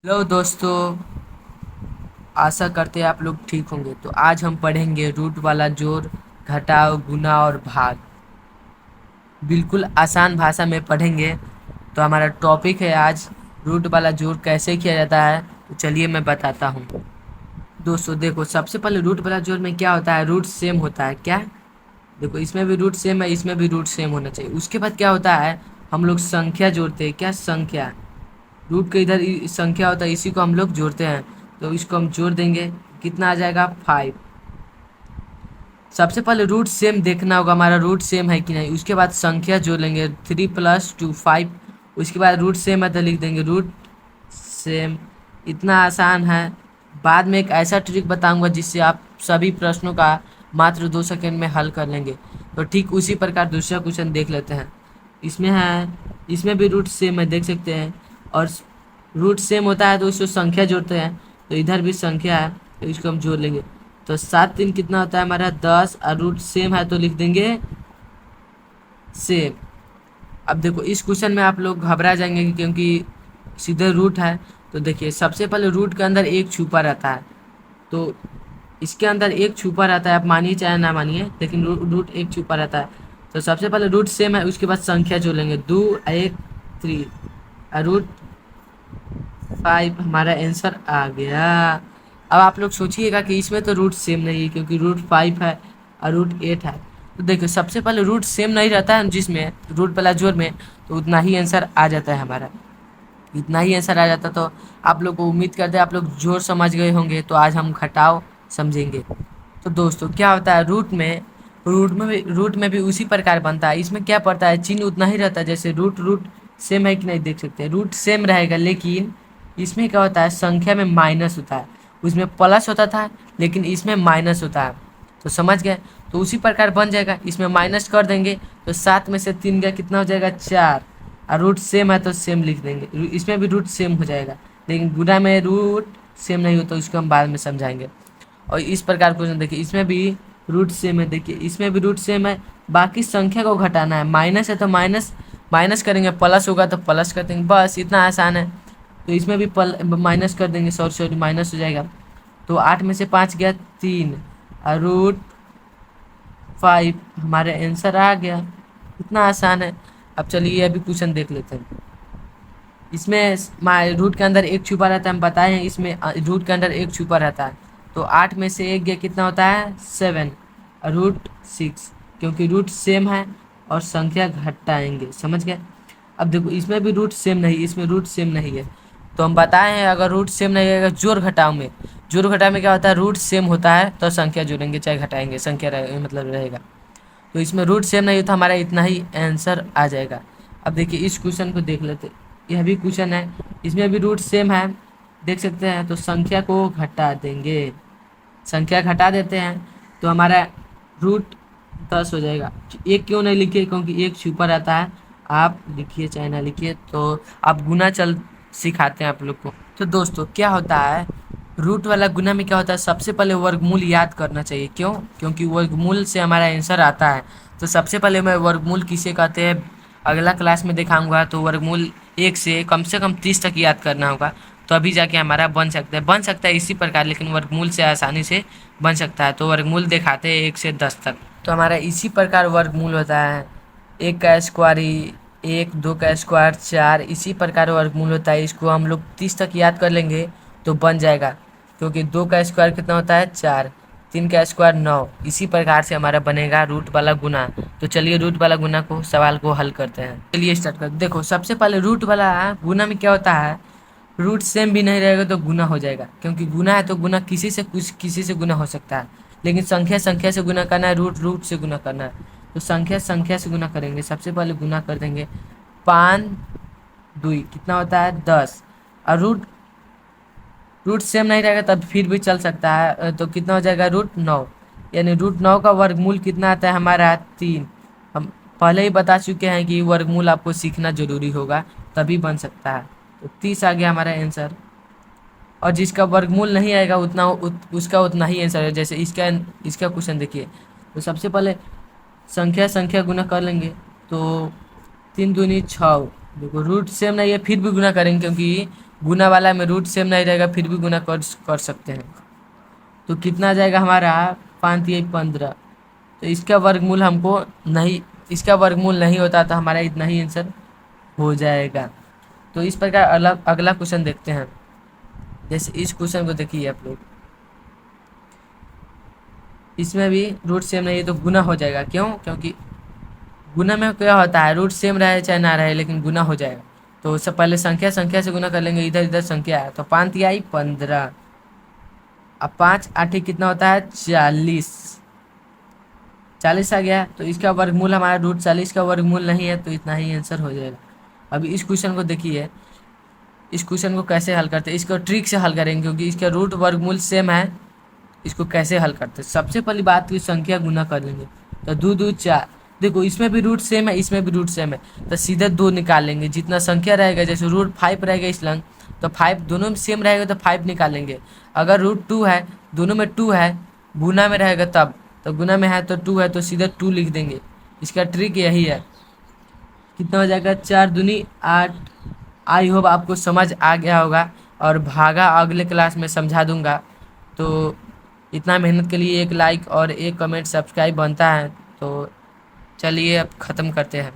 Hello दोस्तों। आशा करते हैं आप लोग ठीक होंगे। तो आज हम पढ़ेंगे रूट वाला जोड़, घटाव, गुणा और भाग। बिल्कुल आसान भाषा में पढ़ेंगे। तो हमारा टॉपिक है आज रूट वाला जोड़ कैसे किया जाता है। तो चलिए मैं बताता हूँ। दोस्तों देखो, सबसे पहले रूट वाला जोड़ में क्या होता है, रूट सेम होता है। क्या देखो, इसमें भी रूट सेम है, इसमें भी रूट सेम होना चाहिए। उसके बाद क्या होता है, हम लोग संख्या जोड़ते हैं। क्या संख्या, रूट के इधर संख्या होता है, इसी को हम लोग जोड़ते हैं। तो इसको हम जोड़ देंगे, कितना आ जाएगा 5। सबसे पहले रूट सेम देखना होगा, हमारा रूट सेम है कि नहीं। उसके बाद संख्या जोड़ लेंगे, 3 + 2 5। उसके बाद रूट सेम है तो लिख देंगे रूट सेम। इतना आसान है। बाद में एक ऐसा ट्रिक बताऊंगा जिससे आप सभी प्रश्नों का मात्र 2 सेकंड में हल कर लेंगे। तो ठीक उसी प्रकार दूसरा क्वेश्चन देख लेते हैं। इसमें है, इसमें भी रूट सेम है, देख सकते हैं। और रूट सेम होता है तो इसको संख्या जोड़ते हैं। तो इधर भी संख्या है तो इसको हम जोड़ लेंगे। तो 7 3 कितना होता है हमारा 10, और रूट सेम है तो लिख देंगे सेम। अब देखो, इस क्वेश्चन में आप लोग घबरा जाएंगे क्योंकि सीधे रूट है। तो देखिए, सबसे पहले रूट के अंदर एक छुपा रहता है। तो इसके अंदर एक छुपा रहता है, आप मानिए चाहे ना मानिए, लेकिन रूट एक छुपा रहता है। तो सबसे पहले रूट सेम है, उसके बाद संख्या जोड़ेंगे, 2 1 3, और रूट 5 हमारा आंसर आ गया। अब आप लोग सोचिएगा कि इसमें तो रूट सेम नहीं है क्योंकि रूट 5 है और रूट 8 है। तो देखो, सबसे पहले रूट सेम नहीं रहता है जिसमें रूट वाला जोड़ में, तो उतना ही आंसर आ जाता है हमारा। इतना ही आंसर आ जाता। तो आप लोग को उम्मीद करते हैं आप लोग जोड़ समझ गए होंगे। तो आज हम घटाव समझेंगे। तो दोस्तों क्या होता है, रूट में भी उसी प्रकार बनता है। इसमें क्या पड़ता है, चिन्ह उतना ही रहता है। जैसे रूट रूट सेम है कि नहीं, देख सकते हैं रूट सेम रहेगा, लेकिन इसमें क्या होता है, संख्या में माइनस होता है। उसमें प्लस होता था लेकिन इसमें माइनस होता है। तो समझ गए। तो उसी प्रकार बन जाएगा, इसमें माइनस कर देंगे तो 7 में से 3 गया, कितना हो जाएगा 4। और रूट सेम है तो सेम लिख देंगे, इसमें भी रूट सेम हो जाएगा। लेकिन गुणा में रूट सेम नहीं होता, उसको हम बाद में समझाएंगे। और इस प्रकार क्वेश्चन देखिए, इसमें भी रूट सेम है, देखिए इसमें भी रूट सेम है। बाकी संख्या को घटाना है, माइनस है तो माइनस माइनस करेंगे, प्लस होगा तो प्लस कर देंगे, बस इतना आसान है। तो इसमें भी माइनस कर देंगे, सॉरी सॉरी माइनस हो जाएगा। तो 8 में से 5 गया 3, और रूट 5 हमारे आंसर आ गया। इतना आसान है। अब चलिए ये भी क्वेश्चन देख लेते हैं। इसमें रूट के अंदर एक छुपा रहता है, हम बताए हैं इसमें रूट के अंदर एक छुपा रहता है। तो 8 में से 1 गया, कितना होता है 7, और रूट 6, क्योंकि रूट सेम है और संख्या घटाएंगे, समझ गए। अब देखो, इसमें भी रूट सेम नहीं, इसमें रूट सेम नहीं है। तो हम बताए हैं अगर रूट सेम नहीं रहेगा, जोड़ घटाव में क्या होता है, रूट सेम होता है तो संख्या जोड़ेंगे चाहे घटाएंगे, संख्या मतलब रहेगा। तो इसमें रूट सेम नहीं होता, हमारा इतना ही आंसर आ जाएगा। अब देखिए इस क्वेश्चन को देख लेते। यह भी क्वेश्चन है, इसमें भी रूट सेम है, देख सकते हैं। तो संख्या को घटा देंगे, संख्या घटा देते हैं तो हमारा रूट 10 हो जाएगा। एक क्यों नहीं लिखिए, क्योंकि एक छुपा रहता है। आप लिखिए चाहे ना लिखिए, तो आप गुना चल सिखाते हैं आप लोग को। तो दोस्तों क्या होता है, रूट वाला गुना में क्या होता है, सबसे पहले वर्गमूल याद करना चाहिए। क्यों, क्योंकि वर्गमूल से हमारा आंसर आता है। तो सबसे पहले मैं वर्गमूल किसे कहते हैं अगला क्लास में दिखाऊंगा। तो वर्गमूल 1 से कम 30 तक याद करना होगा, तो अभी जाके हमारा बन सकता है इसी प्रकार, लेकिन वर्गमूल से आसानी से बन सकता है। तो वर्गमूल दिखाते हैं 1 से 10 तक। तो हमारा इसी प्रकार वर्गमूल होता है, 1 का स्क्वायर 1, 2 का स्क्वायर 4, इसी प्रकार वर्गमूल होता है। इसको हम लोग 30 तक याद कर लेंगे तो बन जाएगा, क्योंकि 2 का स्क्वायर कितना होता है 4, 3 का स्क्वायर 9। इसी प्रकार से हमारा बनेगा रूट वाला गुना। तो चलिए रूट वाला गुना को सवाल को हल करते हैं। चलिए स्टार्ट कर। देखो सबसे पहले रूट वाला गुना में क्या होता है, रूट सेम भी नहीं रहेगा तो गुना हो जाएगा, क्योंकि गुना है तो गुना किसी से गुना हो सकता है। लेकिन संख्या संख्या से गुना करना है, रूट रूट से गुना करना है। तो संख्या संख्या से गुना करेंगे, सबसे पहले गुना कर देंगे। 5 2 कितना होता है 10, और रूट रूट सेम नहीं रहेगा तब फिर भी चल सकता है। तो कितना हो जाएगा रूट 9, यानी रूट 9 का वर्गमूल कितना आता है हमारा 3। हम पहले ही बता चुके हैं कि वर्गमूल आपको सीखना जरूरी होगा, तभी बन सकता है। तो 30 आ गया हमारा आंसर। और जिसका वर्गमूल नहीं आएगा उसका उतना ही आंसर है। जैसे इसका इसका क्वेश्चन देखिए। तो सबसे पहले संख्या संख्या गुना कर लेंगे। तो 3 दूनी 6, देखो रूट सेम नहीं है फिर भी गुना करेंगे, क्योंकि गुना वाला में रूट सेम नहीं रहेगा फिर भी गुना कर सकते हैं। तो कितना आ जाएगा हमारा 5 तिहाई 15। तो इसका वर्गमूल हमको नहीं, इसका वर्गमूल नहीं होता तो हमारा इतना ही आंसर हो जाएगा। तो इस प्रकार अगला क्वेश्चन देखते हैं। जैसे इस क्वेश्चन को देखिए आप लोग, इसमें भी रूट सेम नहीं है तो गुना हो जाएगा। क्यों? क्योंकि गुना में क्या होता है, रूट सेम रहे चाहे ना रहे लेकिन गुना हो जाएगा। तो उससे पहले संख्या संख्या से गुना कर लेंगे, इधर इधर संख्या है तो 5 तिहाई 15। अब 5 आठे कितना होता है 40, 40 आ गया। तो इसका वर्गमूल हमारा रूट 40 का वर्गमूल नहीं है तो इतना ही आंसर हो जाएगा। अभी इस क्वेश्चन को देखिए, इस क्वेश्चन को कैसे हल करते हैं, इसको ट्रिक से हल करेंगे क्योंकि इसका रूट वर्गमूल सेम है। इसको कैसे हल करते हैं, सबसे पहली बात की संख्या गुना कर लेंगे। तो 2 2 4, देखो इसमें भी रूट सेम है इसमें भी रूट सेम है तो सीधे 2 निकाल लेंगे। जितना संख्या रहेगा, जैसे रूट 5 रहेगा इस लंग तो 5 दोनों में सेम रहेगा तो 5 निकालेंगे। अगर रूट 2 है, दोनों में 2 है, गुना में रहेगा तब, तो गुना में है तो 2 है तो सीधे 2 लिख देंगे। इसका ट्रिक यही है। कितना हो जाएगा 4 दूनी 8। आई होप आपको समझ आ गया होगा और भागा अगले क्लास में समझा दूंगा। तो इतना मेहनत के लिए एक लाइक और एक कमेंट सब्सक्राइब बनता है। तो चलिए अब ख़त्म करते हैं।